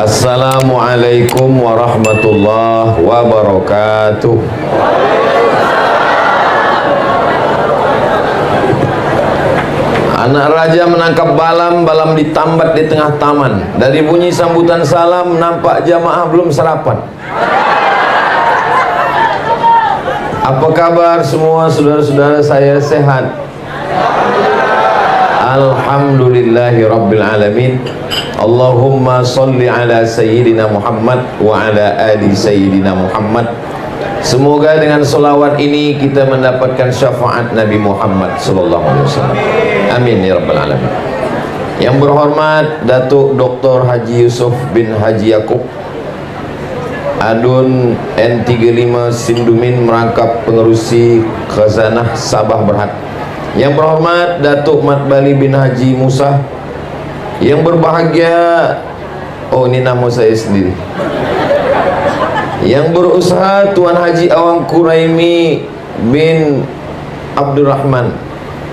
Assalamualaikum warahmatullahi wabarakatuh. Anak raja menangkap balam, balam ditambat di tengah taman. Dari bunyi sambutan salam, nampak jamaah belum sarapan. Apa kabar semua saudara-saudara saya sehat? Alhamdulillahi Rabbil Alamin. Allahumma salli ala Sayyidina Muhammad wa ala ali Sayyidina Muhammad. Semoga dengan solawat ini kita mendapatkan syafaat Nabi Muhammad sallallahu alaihi wasallam. Amin ya Rabbal Alamin. Yang berhormat Datuk Dr. Haji Yusuf bin Haji Yaakob, Adun N35 Sindumin, merangkap pengerusi Khazanah Sabah Berhad. Yang berhormat Datuk Mat Bali bin Haji Musa. Yang berbahagia, oh ini nama saya sendiri. Yang berusaha Tuan Haji Awang Quraimi bin Abdurrahman.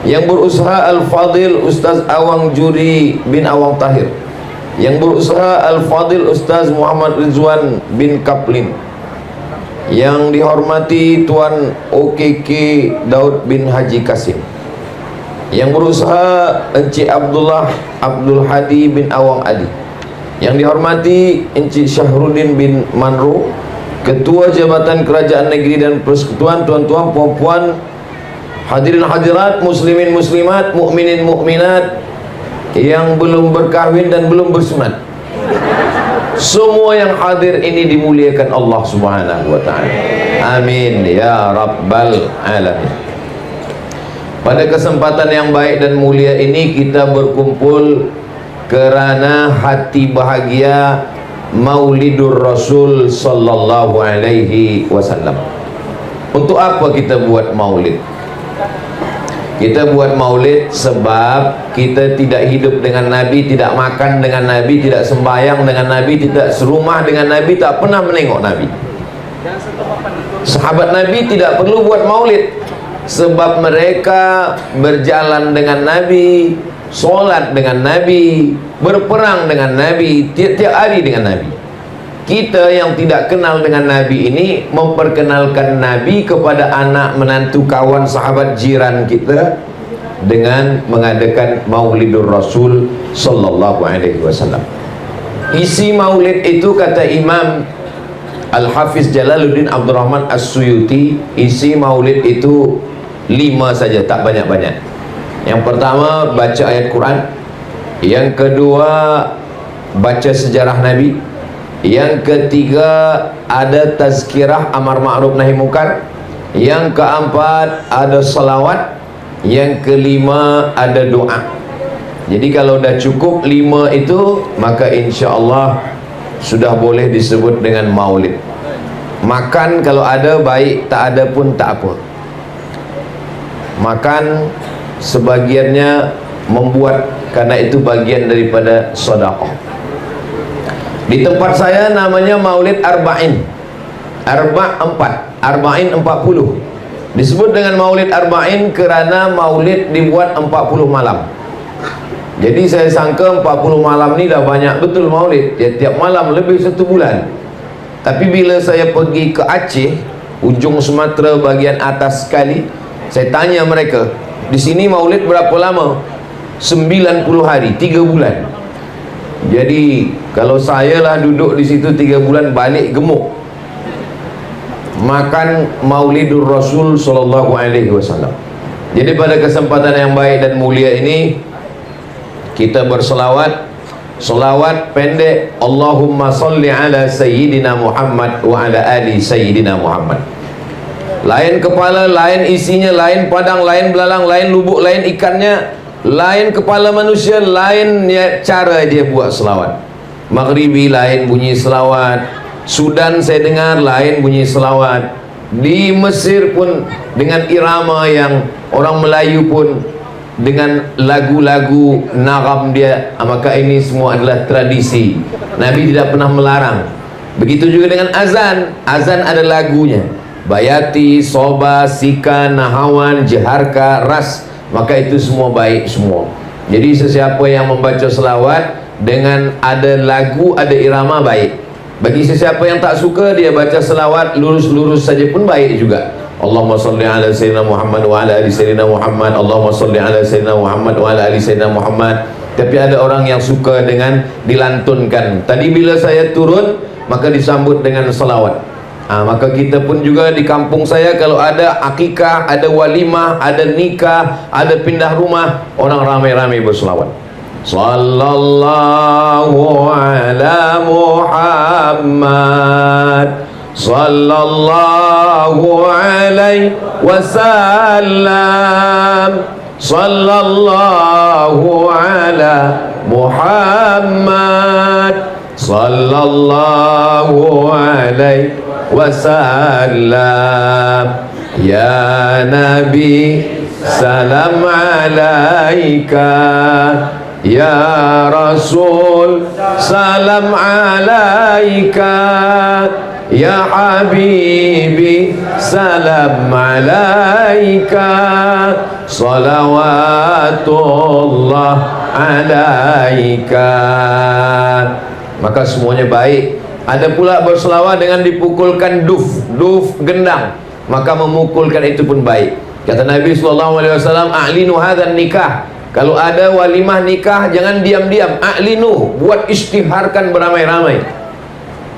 Yang berusaha Al-Fadil Ustaz Awang Juri bin Awang Tahir. Yang berusaha Al-Fadil Ustaz Muhammad Rizwan bin Kaplin. Yang dihormati Tuan OKK Daud bin Haji Kasim. Yang berusaha Encik Abdullah Abdul Hadi bin Awang Adi. Yang dihormati Encik Syahrudin bin Manro, Ketua Jabatan Kerajaan Negeri dan Persekutuan, tuan-tuan, puan-puan, hadirin hadirat, muslimin muslimat, mukminin mukminat yang belum berkahwin dan belum bersunat. Semua yang hadir ini dimuliakan Allah Subhanahu wa taala. Amin ya rabbal alamin. Pada kesempatan yang baik dan mulia ini kita berkumpul kerana hati bahagia Maulidur Rasul sallallahu alaihi wasallam. Untuk apa kita buat maulid? Kita buat maulid sebab kita tidak hidup dengan Nabi, tidak makan dengan Nabi, tidak sembahyang dengan Nabi, tidak serumah dengan Nabi, tak pernah menengok Nabi. Sahabat Nabi tidak perlu buat maulid sebab mereka berjalan dengan Nabi, solat dengan Nabi, berperang dengan Nabi, tiap-tiap hari dengan Nabi. Kita yang tidak kenal dengan Nabi ini memperkenalkan Nabi kepada anak, menantu, kawan, sahabat, jiran kita dengan mengadakan Maulidur Rasul sallallahu alaihi wasallam. Isi maulid itu, kata Imam Al-Hafiz Jalaluddin Abdurrahman As-Suyuti, isi maulid itu 5 saja, tak banyak-banyak. Yang pertama, baca ayat Quran. Yang kedua, baca sejarah Nabi. Yang ketiga, ada tazkirah amar ma'ruf nahi munkar. Yang keempat, ada salawat. Yang kelima, ada doa. Jadi kalau dah cukup 5 itu, maka insya Allah sudah boleh disebut dengan maulid. Makan kalau ada baik, tak ada pun tak apa. Makan sebagiannya membuat, karena itu bagian daripada sedekah. Di tempat saya namanya Maulid Arba'in. Arba'in 40. Disebut dengan Maulid Arba'in kerana maulid dibuat 40 malam. Jadi saya sangka 40 malam ni dah banyak betul maulid. Tiap malam lebih 1 bulan. Tapi bila saya pergi ke Aceh, ujung Sumatera bahagian atas sekali, saya tanya mereka, di sini maulid berapa lama? 90 hari, 3 bulan. Jadi kalau saya lah duduk di situ 3 bulan, balik gemuk. Makan Maulidur Rasul sallallahu alaihi wasallam. Jadi pada kesempatan yang baik dan mulia ini kita berselawat. Selawat pendek, Allahumma salli ala Sayyidina Muhammad wa ala ali Sayyidina Muhammad. Lain kepala, lain isinya, lain padang, lain belalang, lain lubuk, lain ikannya, lain kepala manusia, lain cara dia buat selawat. Maghribi lain bunyi selawat, Sudan saya dengar lain bunyi selawat, di Mesir pun dengan irama yang orang Melayu pun dengan lagu-lagu nagham dia. Maka ini semua adalah tradisi, Nabi tidak pernah melarang. Begitu juga dengan azan. Azan ada lagunya, Bayati, Soba, Sika, Nahawan, Jaharka, Ras. Maka itu semua baik semua. Jadi sesiapa yang membaca selawat dengan ada lagu, ada irama, baik. Bagi sesiapa yang tak suka, dia baca selawat lurus-lurus saja pun baik juga. Allahumma salli ala sayyidina Muhammad wa ala ali sayyidina Muhammad, Allahumma salli ala sayyidina Muhammad wa ala ali sayyidina Muhammad. Tapi ada orang yang suka dengan dilantunkan. Tadi bila saya turun, maka disambut dengan selawat. Maka kita pun juga di kampung saya, kalau ada akikah, ada walimah, ada nikah, ada pindah rumah, orang ramai-ramai berselawat. Sallallahu ala Muhammad, sallallahu alaihi wasallam, sallallahu ala Muhammad, sallallahu alaihi wasallam. Ya Nabi, salam alaika. Ya Rasul, salam alaika. Ya Habibi, salam alaika. Salawatullah alaika. Maka semuanya baik. Ada pula berselawat dengan dipukulkan duf gendang, maka memukulkan itu pun baik. Kata Nabi SAW, a'linu hadzal nikah. Kalau ada walimah nikah, jangan diam-diam, a'linu, buat istiharkan beramai-ramai.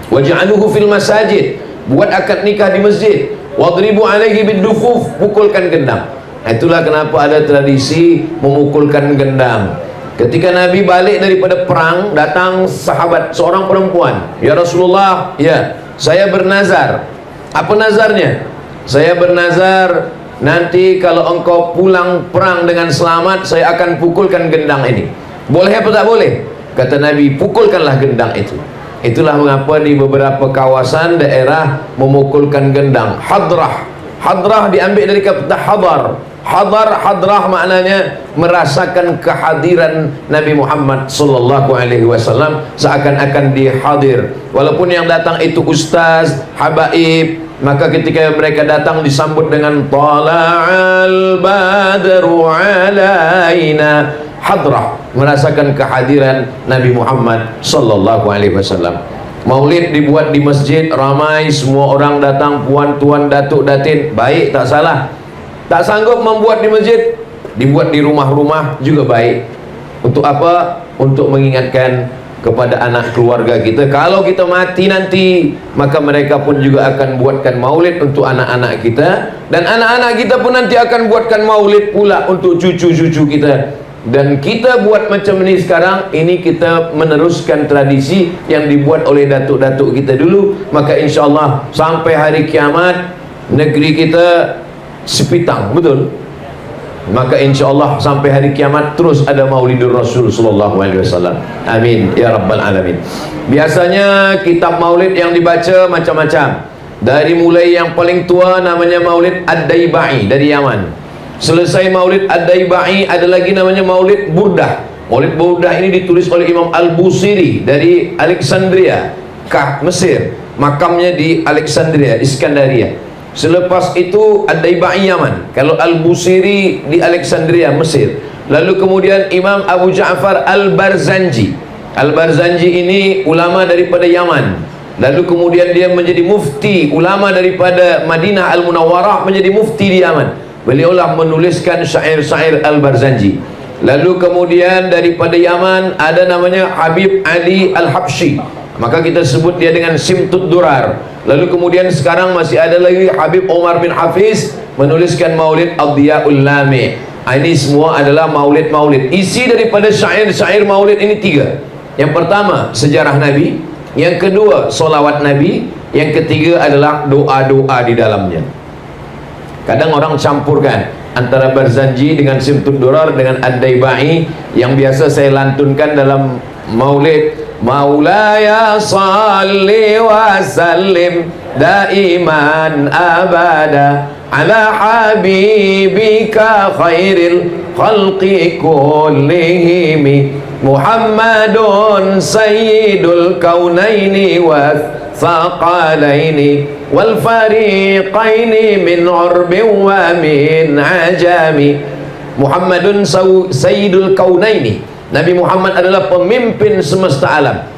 Waj'aluhu fil masajid, buat akad nikah di masjid. Wadribu alaihi bidufuf, pukulkan gendang. Itulah kenapa ada tradisi memukulkan gendang. Ketika Nabi balik daripada perang, datang sahabat, seorang perempuan. Ya Rasulullah, ya, saya bernazar. Apa nazarnya? Saya bernazar, nanti kalau engkau pulang perang dengan selamat, saya akan pukulkan gendang ini. Boleh apa tak boleh? Kata Nabi, pukulkanlah gendang itu. Itulah mengapa di beberapa kawasan daerah memukulkan gendang. Hadrah, hadrah diambil dari kata hadar. Hadrah maknanya merasakan kehadiran Nabi Muhammad sallallahu alaihi wasallam, seakan-akan dihadir. Walaupun yang datang itu ustaz, habaib, maka ketika mereka datang disambut dengan tala'al badru alaina. Hadrah, merasakan kehadiran Nabi Muhammad sallallahu alaihi wasallam. Maulid dibuat di masjid, ramai, semua orang datang, puan, tuan, datuk, datin, baik, tak salah. Tak sanggup membuat di masjid, dibuat di rumah-rumah juga baik. Untuk apa? Untuk mengingatkan kepada anak keluarga kita, kalau kita mati nanti, maka mereka pun juga akan buatkan maulid untuk anak-anak kita, dan anak-anak kita pun nanti akan buatkan maulid pula untuk cucu-cucu kita. Dan kita buat macam ini sekarang, ini kita meneruskan tradisi yang dibuat oleh datuk-datuk kita dulu. Maka insyaAllah sampai hari kiamat negeri kita sepitang, betul? Maka insyaAllah sampai hari kiamat terus ada Maulidur Rasul sallallahu alaihi wasallam. Amin ya rabbal alamin. Biasanya kitab maulid yang dibaca macam-macam. Dari mulai yang paling tua namanya Maulid Ad-Daibai dari Yaman. Selesai Maulid Ad-Daibai ada lagi namanya Maulid Burdah. Maulid Burdah ini ditulis oleh Imam Al-Busiri dari Alexandria, Mesir. Makamnya di Alexandria, Iskandaria. Selepas itu Ad-Daibai Yaman, kalau Al-Busiri di Alexandria, Mesir. Lalu kemudian Imam Abu Ja'far Al-Barzanji. Al-Barzanji ini ulama daripada Yaman. Lalu kemudian dia menjadi mufti, ulama daripada Madinah Al-Munawwarah menjadi mufti di Yaman. Beliaulah menuliskan syair-syair Al-Barzanji. Lalu kemudian daripada Yaman ada namanya Habib Ali Al-Habsyi, maka kita sebut dia dengan Simtud Durar. Lalu kemudian sekarang masih ada lagi Habib Omar bin Hafiz menuliskan Maulid Ad-Diyaul Lami. Ini semua adalah maulid-maulid. Isi daripada syair-syair maulid ini tiga. Yang pertama sejarah Nabi, yang kedua solawat Nabi, yang ketiga adalah doa-doa di dalamnya. Kadang orang campurkan antara Barzanji dengan Simtud Durar dengan Ad-Daibai. Yang biasa saya lantunkan dalam maulid, Maulaya salli wa sallim daiman abada ala habibika khairil khalqi kullihim Muhammadun sayyidul kaunaini wa thaqalaini wal fariqaini min urbin wa min ajami. Muhammadun sayyidul kaunaini, Nabi Muhammad adalah pemimpin semesta alam,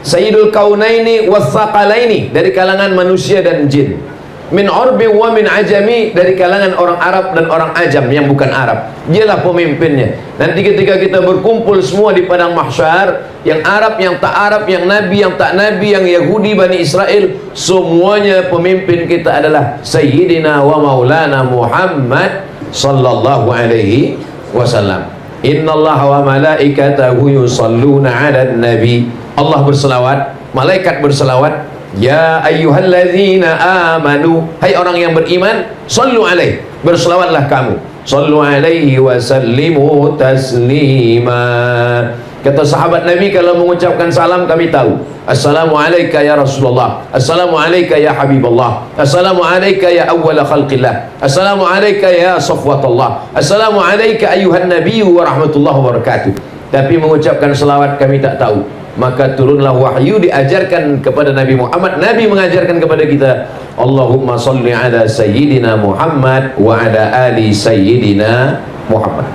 Sayyidul Kaunaini Wathaqalaini, dari kalangan manusia dan jin, min urbi wa min ajami, dari kalangan orang Arab dan orang ajam yang bukan Arab. Dialah pemimpinnya. Nanti ketika kita berkumpul semua di padang mahsyar, yang Arab, yang tak Arab, yang Nabi, yang tak Nabi, yang Yahudi, Bani Israel, semuanya pemimpin kita adalah Sayyidina wa Maulana Muhammad sallallahu alaihi wasallam. Innallaha wa malaikatahu yusalluna 'alan nabi. Allah berselawat, malaikat berselawat. Ya ayyuhalladzina amanu, hai orang yang beriman, sallu alaihi, berselawatlah kamu, sallu alaihi wa sallimu taslima. Kata sahabat Nabi, kalau mengucapkan salam kami tahu, assalamu alayka ya Rasulullah, assalamu alayka ya Habibullah, assalamu alayka ya awwala khalqillah, assalamu alayka ya safwatullah, assalamu alayka ayuhan nabiyyu wa rahmatullahi wa barakatuh. Tapi mengucapkan selawat kami tak tahu. Maka turunlah wahyu, diajarkan kepada Nabi Muhammad. Nabi mengajarkan kepada kita, Allahumma salli ala sayyidina Muhammad wa ala ali sayyidina Muhammad.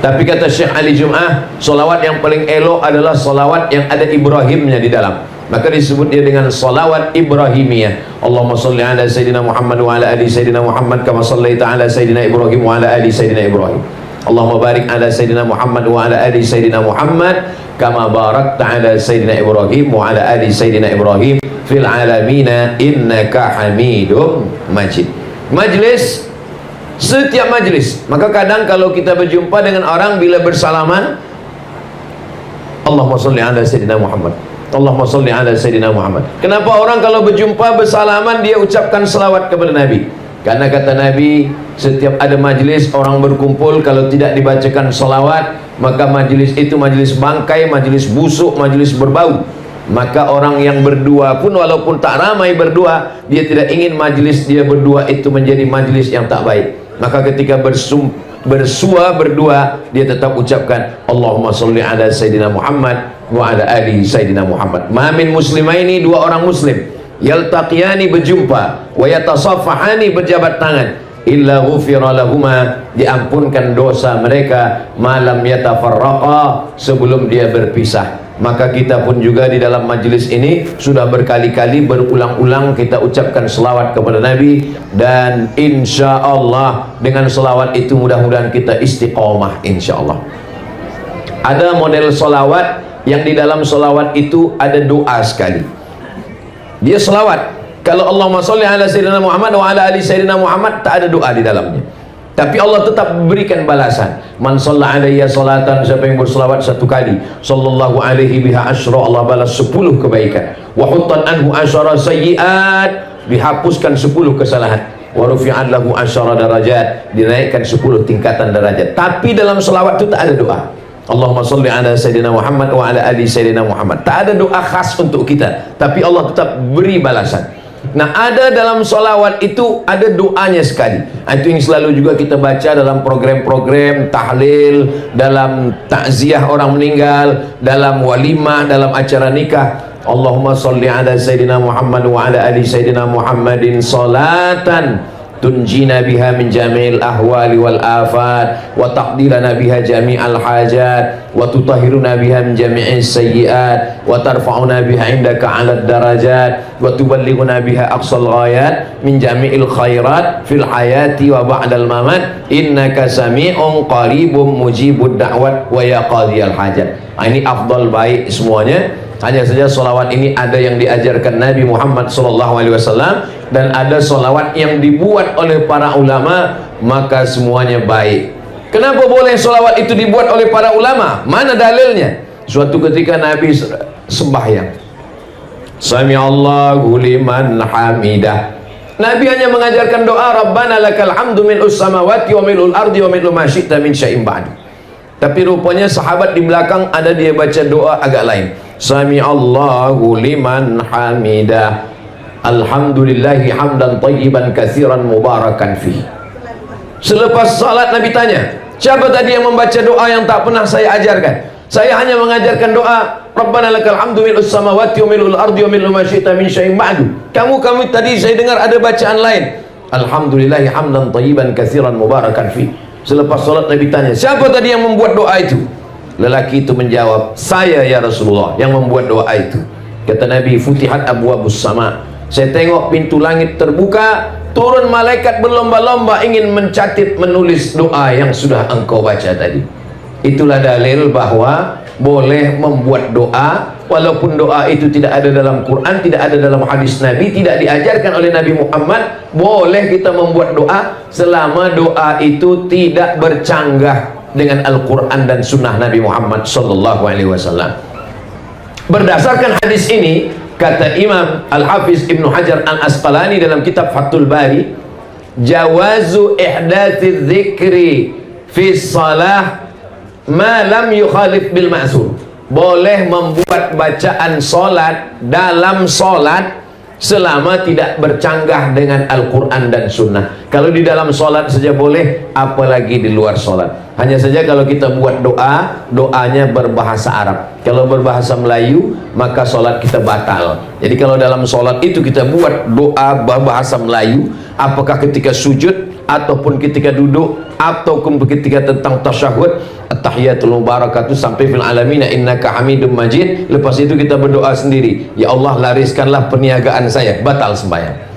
Tapi kata Syekh Ali Jum'ah, solawat yang paling elok adalah solawat yang ada Ibrahimnya di dalam. Maka disebut dia dengan solawat Ibrahimiyah. Allahumma salli ala sayyidina Muhammad wa ala ali sayyidina Muhammad kama sallaita ala sayyidina Ibrahim wa ala ali sayyidina Ibrahim. Allahumma barik ala sayyidina Muhammad wa ala ali sayyidina Muhammad kama barakta ala sayyidina Ibrahim wa ala ali sayyidina Ibrahim fil alamina innaka hamidum majid. Majlis, setiap majlis, maka kadang kalau kita berjumpa dengan orang, bila bersalaman, Allahumma salli ala sayyidina Muhammad, Allahumma salli ala sayyidina Muhammad. Kenapa orang kalau berjumpa bersalaman dia ucapkan selawat kepada Nabi? Karena kata Nabi, setiap ada majlis orang berkumpul, kalau tidak dibacakan selawat, maka majlis itu majlis bangkai, majlis busuk, majlis berbau. Maka orang yang berdua pun, walaupun tak ramai berdua, dia tidak ingin majlis dia berdua itu menjadi majlis yang tak baik. Maka ketika bersua berdua, dia tetap ucapkan Allahumma salli ala sayyidina Muhammad wa ala ali sayyidina Muhammad. Ma min muslimaini, dua orang muslim, yaltaqiyani, berjumpa, wa yatasaffahani, berjabat tangan, illa ghufira lahuma, diampunkan dosa mereka, malam yatafarraqa, sebelum dia berpisah. Maka kita pun juga di dalam majlis ini sudah berkali-kali, berulang-ulang kita ucapkan selawat kepada Nabi, dan insya Allah dengan selawat itu mudah-mudahan kita istiqomah insya Allah. Ada model selawat yang di dalam selawat itu ada doa sekali. Dia selawat, kalau Allahumma sholli ala sayyidina Muhammad wa ala ali sayyidina Muhammad, tak ada doa di dalamnya. Tapi Allah tetap berikan balasan. Man shalla alayya salatan, siapa yang berselawat satu kali, sallallahu alaihi biha asyra, Allah balas 10 kebaikan. Wa huttan anhu asyara sayyiat, dihapuskan 10 kesalahan. Wa rufi'an lahu asyara darajat, dinaikkan 10 tingkatan derajat. Tapi dalam selawat itu tak ada doa. Allahumma salli ala sayyidina Muhammad wa ala ali sayyidina Muhammad. Tak ada doa khas untuk kita, tapi Allah tetap beri balasan. Nah, ada dalam solawat itu ada doanya sekali. Itu yang selalu juga kita baca dalam program-program tahlil, dalam takziah orang meninggal, dalam walimah, dalam acara nikah. Allahumma salli ala sayyidina Muhammad wa ala ali sayyidina Muhammadin salatan tunjina biha min jami'il ahwali wal afat, wa taqdilana biha jami'al hajat, wa tutahhiruna biha min jami'is sayyiat, wa tarfa'una biha indaka 'alad darajat, wa tuballighuna biha aqsal ghayat min jami'il khairat fil hayati wa ba'dal mamat, innaka sami'un qaribun mujibud da'wat wa ya qadhiyal hajat. Ini afdal baik semuanya. Hanya saja solawat ini ada yang diajarkan Nabi Muhammad SAW, dan ada solawat yang dibuat oleh para ulama, maka semuanya baik. Kenapa boleh solawat itu dibuat oleh para ulama? Mana dalilnya? Suatu ketika Nabi sembahyang, Sami Allahu liman hamidah, Nabi hanya mengajarkan doa Rabbana lakal hamdu mil'us samawati wa mil'ul ardi wa mil'u ma syi'ta min syai'in ba'du. Tapi rupanya sahabat di belakang ada dia baca doa agak lain. Sami Allahu liman hamidah, alhamdulillahi hamdan tayyiban katsiran mubarakan fi. Selepas salat Nabi tanya, siapa tadi yang membaca doa yang tak pernah saya ajarkan? Saya hanya mengajarkan doa Rabbana lakal hamdu mil'us samawati wa mil'ul ardi wa mil'u ma syi'ta min syai'in ba'du. Kamu tadi saya dengar ada bacaan lain, alhamdulillahi hamdan tayyiban katsiran mubarakan fi. Selepas salat Nabi tanya, siapa tadi yang membuat doa itu? Lelaki itu menjawab, saya ya Rasulullah yang membuat doa itu. Kata Nabi, futihat abwabus sama, saya tengok pintu langit terbuka, turun malaikat berlomba-lomba ingin mencatat, menulis doa yang sudah engkau baca tadi. Itulah dalil bahwa boleh membuat doa, walaupun doa itu tidak ada dalam Quran, tidak ada dalam hadis Nabi, tidak diajarkan oleh Nabi Muhammad. Boleh kita membuat doa selama doa itu tidak bercanggah dengan Al-Quran dan Sunnah Nabi Muhammad Sallallahu Alaihi Wasallam. Berdasarkan hadis ini, kata Imam Al-Hafiz Ibnu Hajar Al-Asqalani dalam kitab Fathul Bari, jawazu ihdatsiz dzikri fi shalah ma lam yukhalif bil ma'sur. Boleh membuat bacaan solat dalam solat selama tidak bercanggah dengan Al-Quran dan Sunnah. Kalau di dalam solat saja boleh, apalagi di luar solat. Hanya saja kalau kita buat doa, doanya berbahasa Arab. Kalau berbahasa Melayu, maka solat kita batal. Jadi kalau dalam solat itu kita buat doa berbahasa Melayu, apakah ketika sujud, ataupun ketika duduk, ataupun ketika tentang tasyahud, at-tahiyatul mubarakatuh sampai fil alamina innaka hamidum majid, lepas itu kita berdoa sendiri, ya Allah lariskanlah perniagaan saya, batal sembahyang.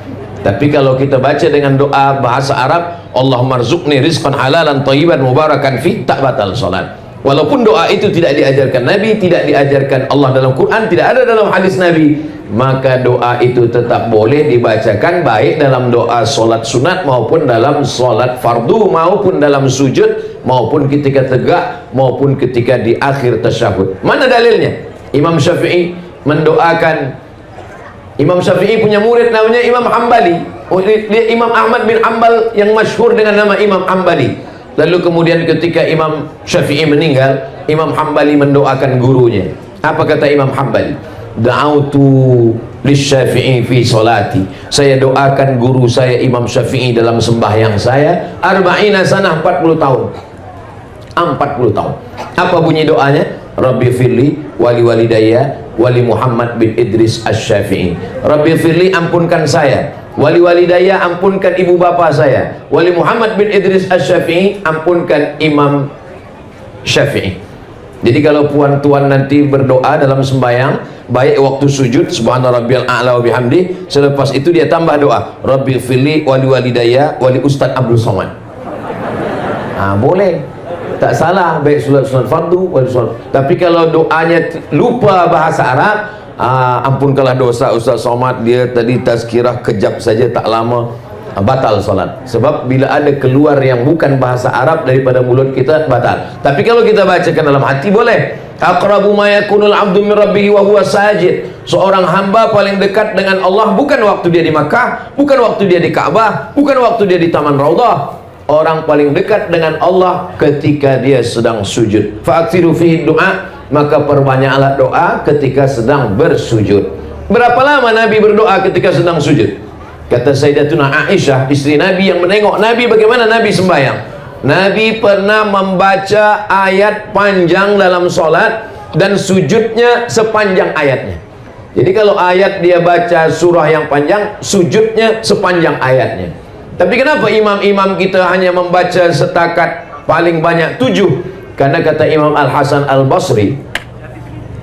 Tapi kalau kita baca dengan doa bahasa Arab, Allahumma rzuqni rizqan halalan thayyiban mubarakan fi, tak batal salat. Walaupun doa itu tidak diajarkan Nabi, tidak diajarkan Allah dalam Quran, tidak ada dalam hadis Nabi, maka doa itu tetap boleh dibacakan, baik dalam doa solat sunat maupun dalam solat fardu, maupun dalam sujud, maupun ketika tegak, maupun ketika di akhir tasyahud. Mana dalilnya? Imam Syafi'i mendoakan, Imam Syafi'i punya murid namanya Imam Hambali. Dia Imam Ahmad bin Hanbal yang masyhur dengan nama Imam Hambali. Lalu kemudian ketika Imam Syafi'i meninggal, Imam Hambali mendoakan gurunya. Apa kata Imam Hambali? Da'autu lisyafi'i fi salati, saya doakan guru saya Imam Syafi'i dalam sembahyang saya, arba'ina sanah, 40 tahun. 40 tahun. Apa bunyi doanya? Rabbi firli wali walidayya wali Muhammad bin Idris Asy-Syafi'i. Rabbi firli, ampunkan saya, wali walidayya, ampunkan ibu bapa saya, wali Muhammad bin Idris Asy-Syafi'i, ampunkan Imam Syafi'i. Jadi kalau puan-tuan nanti berdoa dalam sembahyang, baik waktu sujud subhana rabbiyal a'la wa bihamdi, selepas itu dia tambah doa Rabbi firli wali walidayya wali Ustaz Abdul Somad. Boleh, tak salah, baik sunat fardu wali sunat. Tapi kalau doanya lupa bahasa Arab, ampunkanlah dosa Ustaz Somad, dia tadi tazkirah kejap saja tak lama, batal salat. Sebab bila ada keluar yang bukan bahasa Arab daripada mulut kita, batal. Tapi kalau kita bacakan dalam hati, boleh. Aqrabu ma yakunul 'abdu min rabbih wa huwa sajid. Seorang hamba paling dekat dengan Allah bukan waktu dia di Makkah, bukan waktu dia di Ka'bah, bukan waktu dia di Taman Raudhah. Orang paling dekat dengan Allah ketika dia sedang sujud. Fa'aksiru fihi du'a, maka perbanyaklah doa ketika sedang bersujud. Berapa lama Nabi berdoa ketika sedang sujud? Kata Sayyidatuna Aisyah, istri Nabi yang menengok Nabi bagaimana Nabi sembahyang. Nabi pernah membaca ayat panjang dalam solat dan sujudnya sepanjang ayatnya. Jadi kalau ayat dia baca surah yang panjang, sujudnya sepanjang ayatnya. Tapi kenapa imam-imam kita hanya membaca setakat paling banyak 7? Karena kata Imam Al-Hasan Al-Basri,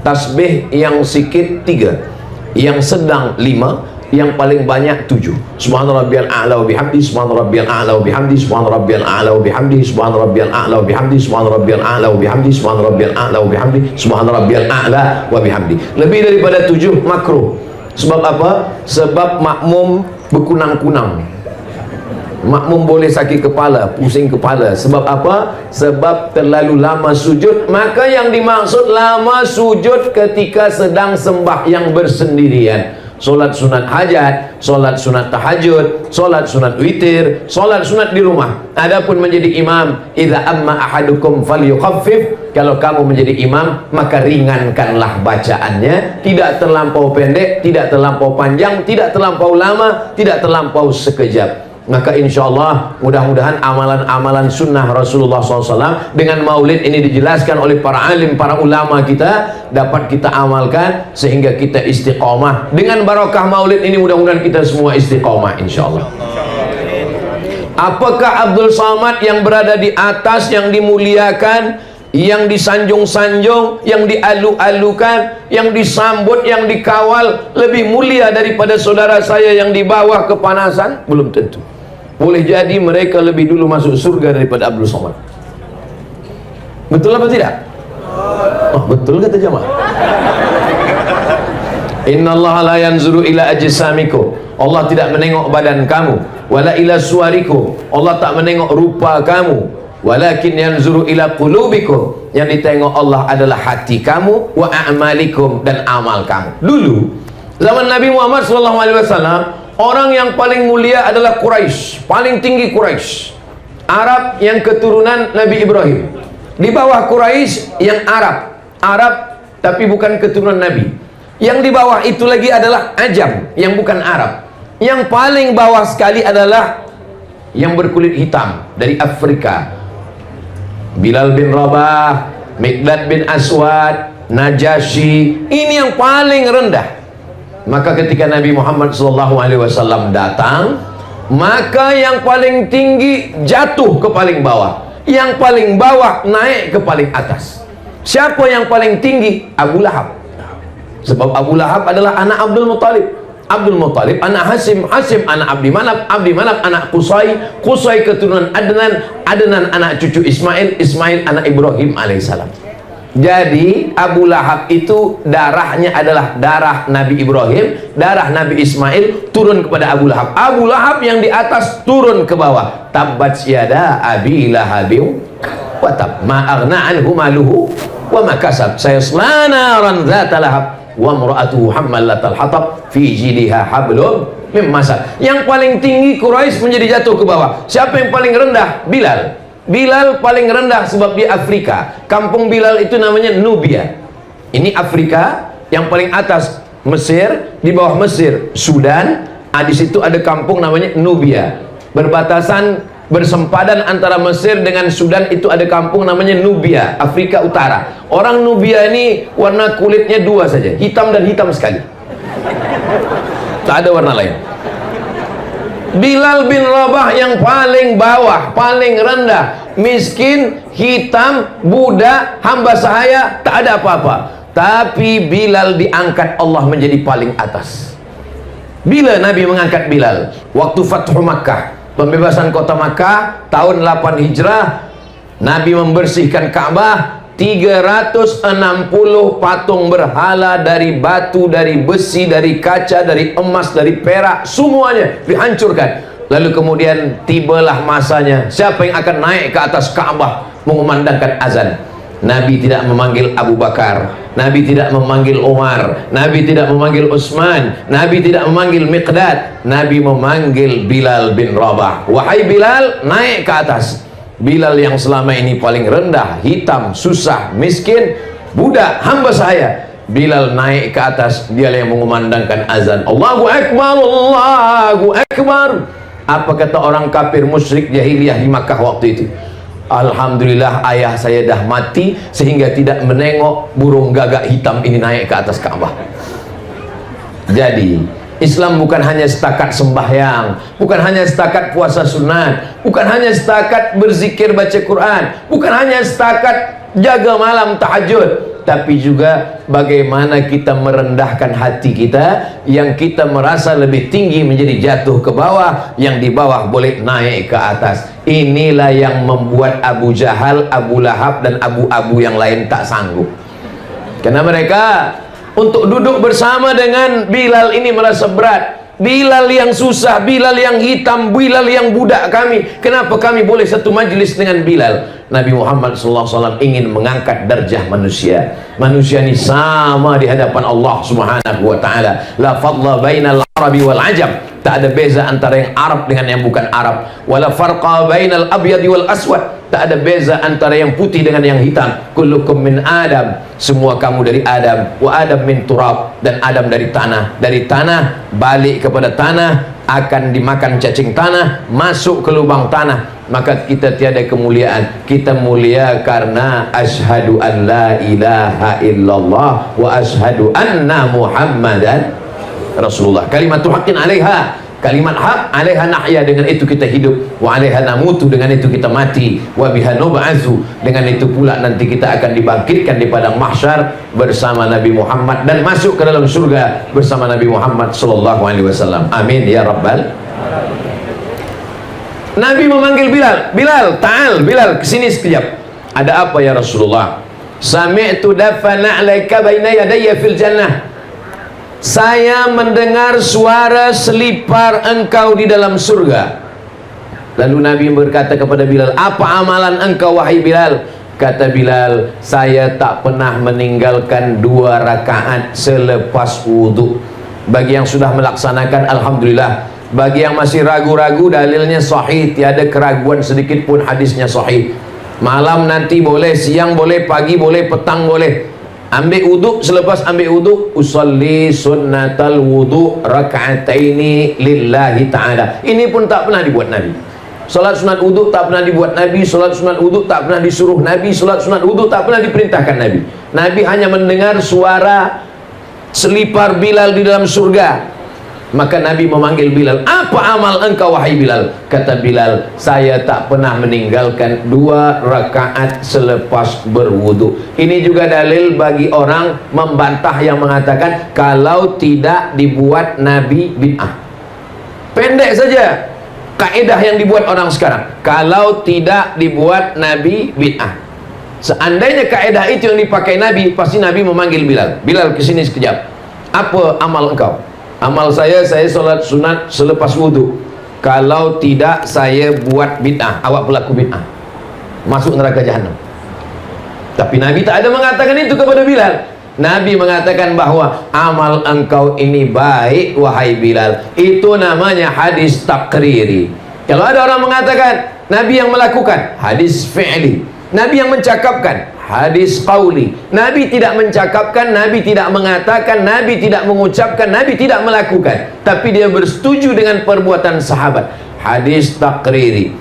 tasbih yang sikit 3, yang sedang 5, yang paling banyak 7. Subhana rabbiyal a'la wa bihamdi, subhana rabbiyal a'la wa bihamdi, subhana rabbiyal a'la wa bihamdi, subhana rabbiyal a'la wa bihamdi, subhana rabbiyal a'la wa bihamdi, subhana rabbiyal a'la wa bihamdi, subhana rabbiyal a'la wa bihamdi. Lebih daripada 7 makruh. Sebab apa? Sebab makmum berkunang-kunang. Makmum boleh sakit kepala, pusing kepala. Sebab apa? Sebab terlalu lama sujud. Maka yang dimaksud lama sujud ketika sedang sembahyang bersendirian. Solat sunat hajat, solat sunat tahajud, solat sunat witir, solat sunat di rumah. Adapun menjadi imam, idza amma ahadukum falyukhaffif, kalau kamu menjadi imam maka ringankanlah bacaannya, tidak terlampau pendek, tidak terlampau panjang, tidak terlampau lama, tidak terlampau sekejap. Maka insya Allah mudah-mudahan amalan-amalan sunnah Rasulullah SAW dengan maulid ini dijelaskan oleh para alim, para ulama kita, dapat kita amalkan sehingga kita istiqomah. Dengan barakah maulid ini mudah-mudahan kita semua istiqomah insya Allah. Apakah Abdul Somad yang berada di atas yang dimuliakan yang disanjung-sanjung, yang dialu-alukan, yang disambut, yang dikawal lebih mulia daripada saudara saya yang di bawah kepanasan? Belum tentu. Boleh jadi mereka lebih dulu masuk surga daripada Abdul Somad. Betul apa tidak? Oh, betul kata jamaah. Innallaha la yanzuru ila ajsamikum. Allah tidak menengok badan kamu, wala ila suwarikum. Allah tak menengok rupa kamu, walakin yanzuru ila qulubikum. Yang ditengok Allah adalah hati kamu, wa a'malikum, dan amal kamu. Dulu zaman Nabi Muhammad SAW, orang yang paling mulia adalah Quraisy, paling tinggi Quraisy. Arab yang keturunan Nabi Ibrahim. Di bawah Quraisy yang Arab tapi bukan keturunan Nabi. Yang di bawah itu lagi adalah Ajam yang bukan Arab. Yang paling bawah sekali adalah yang berkulit hitam dari Afrika. Bilal bin Rabah, Miqdad bin Aswad, Najasyi. Ini yang paling rendah. Maka ketika Nabi Muhammad SAW datang, maka yang paling tinggi jatuh ke paling bawah, yang paling bawah naik ke paling atas. Siapa yang paling tinggi? Abu Lahab. Sebab Abu Lahab adalah anak Abdul Muttalib, Abdul Muttalib anak Hasim, Hasim anak Abdi Manaf, Abdi Manaf anak Qusay, Qusay keturunan Adnan, Adnan anak cucu Ismail, Ismail anak Ibrahim alaihissalam. Jadi Abu Lahab itu darahnya adalah darah Nabi Ibrahim, darah Nabi Ismail turun kepada Abu Lahab. Abu Lahab yang di atas turun ke bawah. Tabbat yada Abi Lahabin wa tab, ma aghna anhu maluhu wa ma kasab, sayasla naran dzata lahab wa imra'atuhu hammalatal hatab fi jidha hablum mim masad. Yang paling tinggi Quraisy menjadi jatuh ke bawah. Siapa yang paling rendah? Bilal. Bilal paling rendah sebab dia Afrika. Kampung Bilal itu namanya Nubia. Ini Afrika. Yang paling atas Mesir, di bawah Mesir Sudan. Di situ ada kampung namanya Nubia. Berbatasan, bersempadan antara Mesir dengan Sudan itu ada kampung namanya Nubia, Afrika Utara. Orang Nubia ini warna kulitnya dua saja, hitam dan hitam sekali. Tak ada warna lain. Bilal bin Rabah yang paling bawah, paling rendah, miskin, hitam, budak, hamba sahaya, tak ada apa-apa. Tapi Bilal diangkat Allah menjadi paling atas. Bila Nabi mengangkat Bilal? Waktu Fathu Makkah, pembebasan kota Makkah tahun 8 Hijrah. Nabi membersihkan Ka'bah. 360 patung berhala dari batu, dari besi, dari kaca, dari emas, dari perak, semuanya dihancurkan. Lalu kemudian tibalah masanya, siapa yang akan naik ke atas Ka'bah mengumandangkan azan. Nabi tidak memanggil Abu Bakar, Nabi tidak memanggil Umar, Nabi tidak memanggil Utsman, Nabi tidak memanggil Miqdad, Nabi memanggil Bilal bin Rabah. Wahai Bilal, naik ke atas. Bilal yang selama ini paling rendah, hitam, susah, miskin, budak, hamba saya. Bilal naik ke atas, dia yang mengumandangkan azan. Allahu Akbar, Allahu Akbar. Apa kata orang kafir musyrik jahiliyah di Makkah waktu itu? Alhamdulillah ayah saya dah mati sehingga tidak menengok burung gagak hitam ini naik ke atas Ka'bah. Jadi Islam bukan hanya setakat sembahyang, bukan hanya setakat puasa sunat, bukan hanya setakat berzikir baca Quran, bukan hanya setakat jaga malam tahajud, tapi juga bagaimana kita merendahkan hati kita, yang kita merasa lebih tinggi menjadi jatuh ke bawah, yang di bawah boleh naik ke atas. Inilah yang membuat Abu Jahal, Abu Lahab, dan Abu-Abu yang lain tak sanggup. Karena mereka untuk duduk bersama dengan Bilal ini merasa berat. Bilal yang susah, Bilal yang hitam, Bilal yang budak kami. Kenapa kami boleh satu majlis dengan Bilal? Nabi Muhammad SAW ingin mengangkat darjah manusia. Manusia ini sama di hadapan Allah Subhanahu wa ta'ala. La fadla bainal Arabi wal Ajam. Tak ada beza antara yang Arab dengan yang bukan Arab. Wala farqa bainal abyadi wal aswad. Tak ada beza antara yang putih dengan yang hitam. Kullukum min Adam. Semua kamu dari Adam. Wa Adam min turab. Dan Adam dari tanah. Dari tanah balik kepada tanah, akan dimakan cacing tanah, masuk ke lubang tanah. Maka kita tiada kemuliaan. Kita mulia karena asyhadu an la ilaha illallah wa asyhadu anna Muhammadan Rasulullah. Kalimatu haqqin 'alaiha Kalimat hak, alaiha nahya, dengan itu kita hidup, wa alaiha namutu, dengan itu kita mati, wa biha nub'atsu, dengan itu pula nanti kita akan dibangkitkan di padang mahsyar bersama Nabi Muhammad dan masuk ke dalam surga bersama Nabi Muhammad sallallahu alaihi wasallam. Amin ya rabbal. Nabi memanggil Bilal, Bilal, ta'al, Bilal, kesini sekejap. Ada apa ya Rasulullah? Sami'tu dafana 'alaika baina yadayya fil jannah. Saya mendengar suara selipar engkau di dalam surga. Lalu Nabi berkata kepada Bilal, apa amalan engkau wahai Bilal? Kata Bilal, saya tak pernah meninggalkan 2 rakaat selepas wudhu. Bagi yang sudah melaksanakan, alhamdulillah. Bagi yang masih ragu-ragu, dalilnya sahih, tiada keraguan sedikit pun, hadisnya sahih. Malam nanti boleh, siang boleh, pagi boleh, petang boleh. Ambil wuduk, selepas ambil wuduk, usalli sunnatal wuduk raka'ataini lillahi ta'ala. Ini pun tak pernah dibuat Nabi. Salat sunat wuduk tak pernah dibuat Nabi. Salat sunat wuduk tak pernah disuruh Nabi. Salat sunat wuduk tak pernah diperintahkan Nabi. Nabi hanya mendengar suara selipar Bilal di dalam surga. Maka Nabi memanggil Bilal, apa amal engkau wahai Bilal? Kata Bilal, saya tak pernah meninggalkan 2 rakaat selepas berwudu. Ini juga dalil bagi orang membantah yang mengatakan kalau tidak dibuat Nabi bid'ah. Pendek saja kaedah yang dibuat orang sekarang, kalau tidak dibuat Nabi bid'ah. Seandainya kaedah itu yang dipakai Nabi, pasti Nabi memanggil Bilal, Bilal kesini sekejap. Apa amal engkau? Amal saya solat sunat selepas wudhu. Kalau tidak, saya buat bid'ah. Awak pelaku bid'ah, masuk neraka jahanam. Tapi Nabi tak ada mengatakan itu kepada Bilal. Nabi mengatakan bahwa amal engkau ini baik wahai Bilal. Itu namanya hadis takriri. Kalau ada orang mengatakan Nabi yang melakukan, hadis fi'li. Nabi yang mencakapkan, hadis qauli. Nabi tidak mencakapkan, Nabi tidak mengatakan, Nabi tidak mengucapkan, Nabi tidak melakukan, tapi dia bersetuju dengan perbuatan sahabat. Hadis takriri.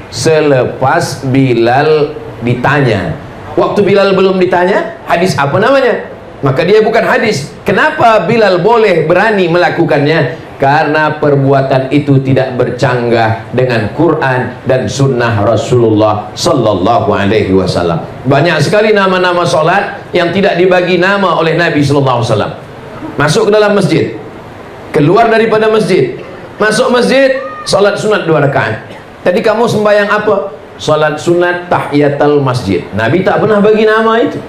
Selepas Bilal ditanya, waktu Bilal belum ditanya, hadis apa namanya? Maka dia bukan hadis. Kenapa Bilal boleh berani melakukannya? Karena perbuatan itu tidak bercanggah dengan Quran dan sunnah Rasulullah sallallahu alaihi wasallam. Banyak sekali nama-nama solat yang tidak dibagi nama oleh Nabi sallallahu alaihi wasallam. Masuk ke dalam masjid, keluar daripada masjid, masuk masjid, solat sunat 2 rakaat. Tadi kamu sembahyang apa? Solat sunat tahiyatul masjid. Nabi tak pernah bagi nama itu.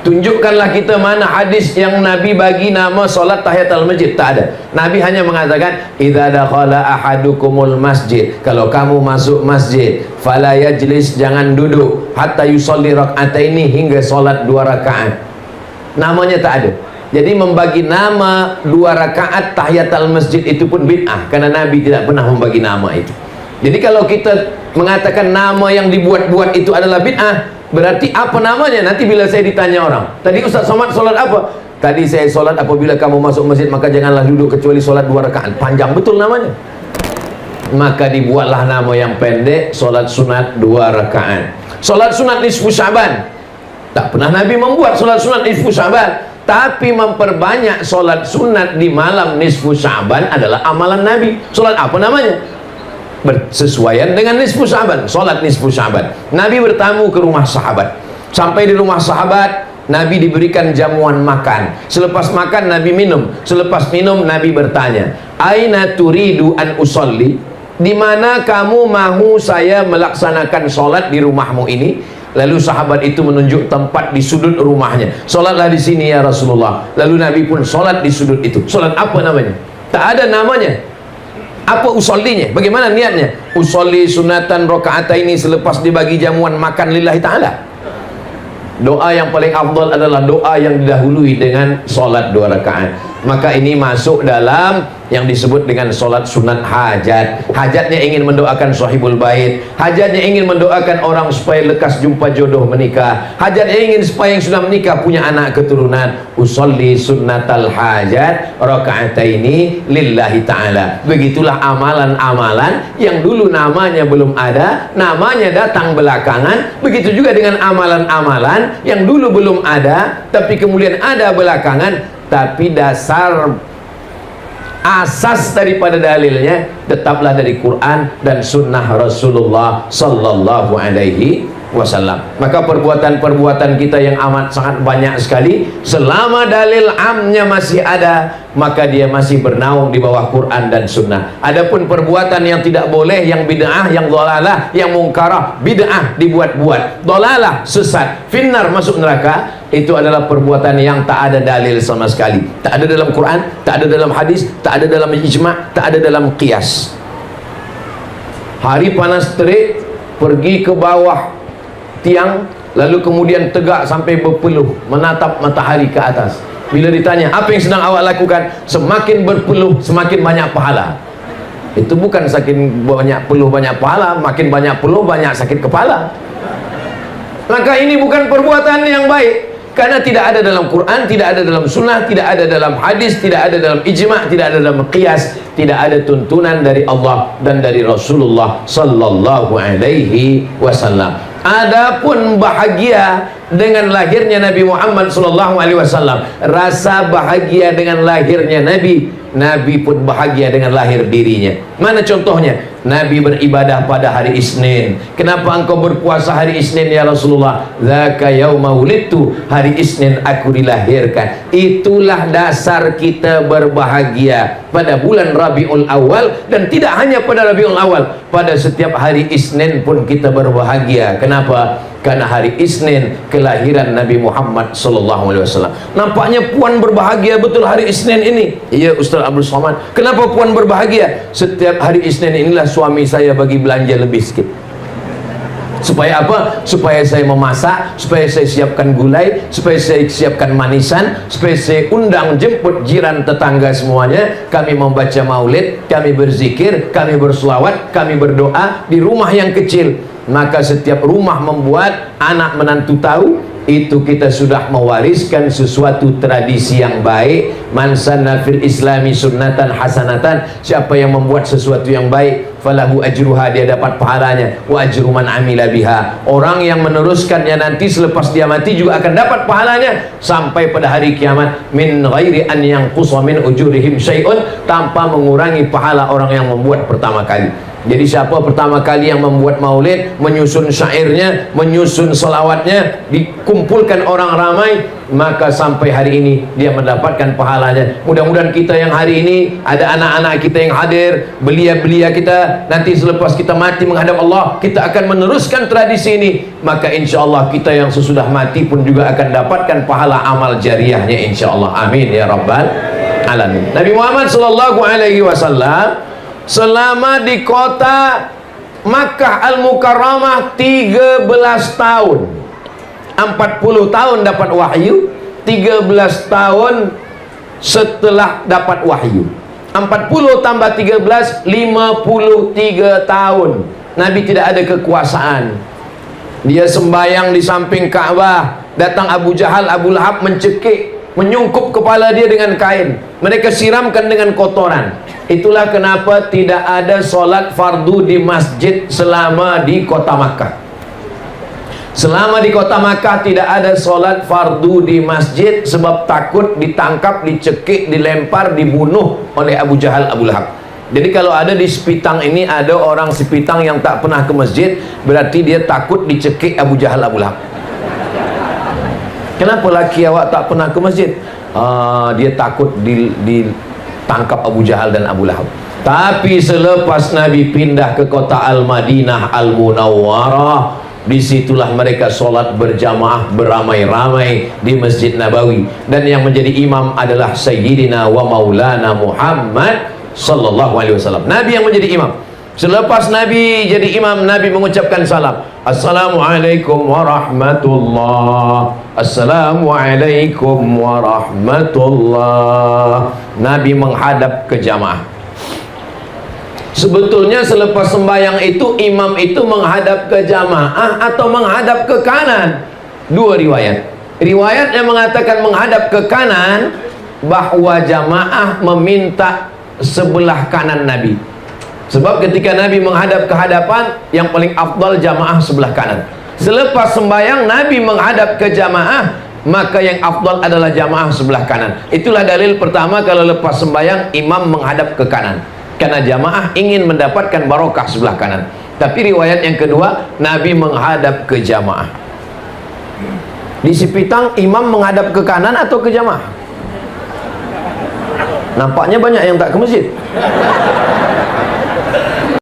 Tunjukkanlah kita mana hadis yang Nabi bagi nama solat tahiyatul masjid. Tak ada. Nabi hanya mengatakan, idza dakhala ahadukumul masjid, kalau kamu masuk masjid, fala yajlis, jangan duduk, hatta yusalli rak'ataini, hingga solat 2 rakaat. Namanya tak ada. Jadi membagi nama 2 rakaat tahiyatul masjid itu pun bid'ah, karena Nabi tidak pernah membagi nama itu. Jadi kalau kita mengatakan nama yang dibuat-buat itu adalah bid'ah, berarti apa namanya? Nanti bila saya ditanya orang, tadi Ustaz Somad solat apa? Tadi saya solat apabila kamu masuk masjid maka janganlah duduk kecuali solat 2 rakaat. Panjang betul namanya. Maka dibuatlah nama yang pendek, solat sunat 2 rakaat. Solat sunat nisfu Sya'ban. Tak pernah Nabi membuat solat sunat nisfu Sya'ban, tapi memperbanyak solat sunat di malam nisfu Sya'ban adalah amalan Nabi. Solat apa namanya? Bersesuaian dengan nisfu Sya'ban, solat nisfu Sya'ban. Nabi bertamu ke rumah sahabat. Sampai di rumah sahabat, Nabi diberikan jamuan makan. Selepas makan Nabi minum. Selepas minum Nabi bertanya, aina turidu an usolli? Di mana kamu mahu saya melaksanakan solat di rumahmu ini? Lalu sahabat itu menunjuk tempat di sudut rumahnya. Solatlah di sini ya Rasulullah. Lalu Nabi pun solat di sudut itu. Solat apa namanya? Tak ada namanya. Apa usollinya? Bagaimana niatnya? Usolli sunatan rakaataini, selepas dibagi jamuan makan lillahi ta'ala. Doa yang paling afdal adalah doa yang didahului dengan solat 2 rakaat. Maka ini masuk dalam yang disebut dengan solat sunat hajat. Hajatnya ingin mendoakan sahibul bait, hajatnya ingin mendoakan orang supaya lekas jumpa jodoh menikah, hajatnya ingin supaya yang sudah menikah punya anak keturunan. Usolli sunnatal hajat rakaataini lillahi ta'ala. Begitulah amalan-amalan yang dulu namanya belum ada, namanya datang belakangan. Begitu juga dengan amalan-amalan yang dulu belum ada tapi kemudian ada belakangan, tapi dasar asas daripada dalilnya tetaplah dari Quran dan sunnah Rasulullah sallallahu alaihi wasallam. Maka perbuatan-perbuatan kita yang amat sangat banyak sekali, selama dalil amnya masih ada, maka dia masih bernaung di bawah Quran dan sunnah. Adapun perbuatan yang tidak boleh, yang bid'ah, yang dhalalah, yang mungkarah, bid'ah dibuat-buat, dhalalah sesat, finnar masuk neraka, itu adalah perbuatan yang tak ada dalil sama sekali. Tak ada dalam Quran, tak ada dalam hadis, tak ada dalam ijma', tak ada dalam qiyas. Hari panas terik, pergi ke bawah tiang, lalu kemudian tegak sampai berpeluh menatap matahari ke atas. Bila ditanya apa yang sedang awak lakukan, semakin berpeluh semakin banyak pahala. Itu bukan saking banyak peluh banyak pahala, makin banyak peluh banyak sakit kepala. Maka ini bukan perbuatan yang baik, karena tidak ada dalam Quran, tidak ada dalam sunnah, tidak ada dalam hadis, tidak ada dalam ijma', tidak ada dalam qiyas, tidak ada tuntunan dari Allah dan dari Rasulullah sallallahu alaihi wasallam. Adapun bahagia dengan lahirnya Nabi Muhammad sallallahu alaihi wasallam, rasa bahagia dengan lahirnya Nabi, Nabi pun bahagia dengan lahir dirinya. Mana contohnya? Nabi beribadah pada hari Isnin. Kenapa engkau berpuasa hari Isnin ya Rasulullah? Dzaka yauma wulidtu, hari Isnin aku dilahirkan. Itulah dasar kita berbahagia pada bulan Rabiul Awal, dan tidak hanya pada Rabiul Awal, pada setiap hari Isnin pun kita berbahagia. Kenapa? Karena hari Isnin kelahiran Nabi Muhammad sallallahu alaihi wasallam. Nampaknya puan berbahagia betul hari Isnin ini. Iya Ustaz Abdul Somad. Kenapa puan berbahagia? Setiap hari Isnin inilah suami saya bagi belanja lebih sikit. Supaya apa? Supaya saya memasak, supaya saya siapkan gulai, supaya saya siapkan manisan, supaya saya undang jemput jiran tetangga semuanya. Kami membaca maulid, kami berzikir, kami berselawat, kami berdoa di rumah yang kecil. Maka setiap rumah membuat anak menantu tahu, itu kita sudah mewariskan sesuatu tradisi yang baik. Man sanna fil islami sunnatan hasanatan, siapa yang membuat sesuatu yang baik, falahu ajruha, dia dapat pahalanya, wa ajru man amila biha, orang yang meneruskannya nanti selepas dia mati juga akan dapat pahalanya sampai pada hari kiamat, min ghairi an yanqusa min ujurihim syai'un, tanpa mengurangi pahala orang yang membuat pertama kali. Jadi siapa pertama kali yang membuat maulid, menyusun syairnya, menyusun selawatnya, dikumpulkan orang ramai, maka sampai hari ini dia mendapatkan pahalanya. Mudah-mudahan kita yang hari ini ada anak-anak kita yang hadir, belia-belia kita, nanti selepas kita mati menghadap Allah, kita akan meneruskan tradisi ini. Maka insya Allah kita yang sesudah mati pun juga akan dapatkan pahala amal jariahnya insya Allah. Amin ya rabbal alamin. Nabi Muhammad sallallahu alaihi wasallam selama di kota Makkah Al-Mukarramah 13 tahun, 40 tahun dapat wahyu, 13 tahun setelah dapat wahyu. 40 tambah 13, 53 tahun Nabi tidak ada kekuasaan. Dia sembahyang di samping Ka'bah, datang Abu Jahal, Abu Lahab mencekik, menyungkup kepala dia dengan kain, mereka siramkan dengan kotoran. Itulah kenapa tidak ada solat fardu di masjid selama di kota Makkah. Selama di kota Makkah tidak ada solat fardu di masjid, sebab takut ditangkap, dicekik, dilempar, dibunuh oleh Abu Jahal, Abu Lahab. Jadi kalau ada di Sepitang ini ada orang Sepitang yang tak pernah ke masjid, berarti dia takut dicekik Abu Jahal, Abu Lahab. Kenapa laki awak tak pernah ke masjid? Dia takut ditangkap Abu Jahal dan Abu Lahab. Tapi selepas Nabi pindah ke kota Al-Madinah Al-Munawwarah, disitulah mereka solat berjamaah beramai-ramai di Masjid Nabawi, dan yang menjadi imam adalah Sayyidina wa Maulana Muhammad sallallahu alaihi wasallam. Nabi yang menjadi imam. Selepas Nabi jadi imam, Nabi mengucapkan salam, Assalamualaikum warahmatullah, Assalamualaikum warahmatullah. Nabi menghadap ke jamaah. Sebetulnya selepas sembahyang itu, imam itu menghadap ke jamaah atau menghadap ke kanan. Dua riwayat. Riwayat yang mengatakan menghadap ke kanan, bahwa jamaah meminta sebelah kanan Nabi. Sebab ketika Nabi menghadap ke hadapan, yang paling afdal jamaah sebelah kanan. Selepas sembahyang Nabi menghadap ke jamaah, maka yang afdal adalah jamaah sebelah kanan. Itulah dalil pertama kalau lepas sembahyang imam menghadap ke kanan, karena jamaah ingin mendapatkan barokah sebelah kanan. Tapi riwayat yang kedua, Nabi menghadap ke jamaah. Di Sipitang imam menghadap ke kanan atau ke jamaah? Nampaknya banyak yang tak ke masjid.